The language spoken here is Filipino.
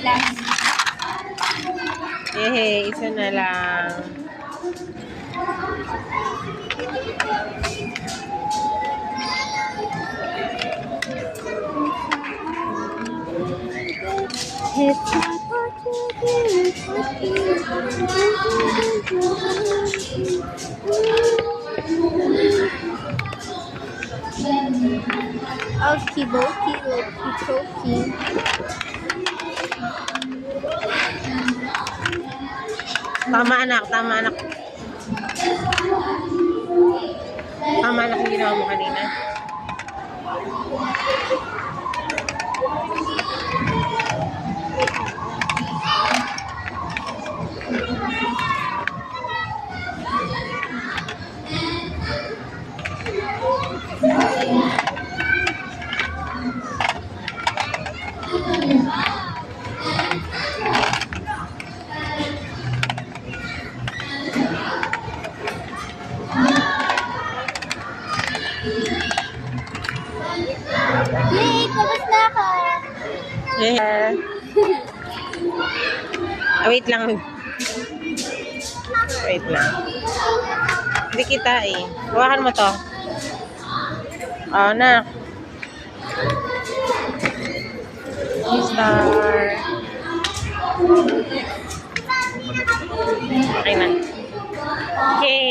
Last. Isa na lang. It's not what you do, it's what you do. Okie dokie, okie dokie. Tama anak, tama anak. Tama anak yung ginawa mo kanina. Yay! Tapos na ako! Wait lang. Wait lang. Hindi kita eh. Hawakan mo to. Oh, na. Star. Okay na. Okay.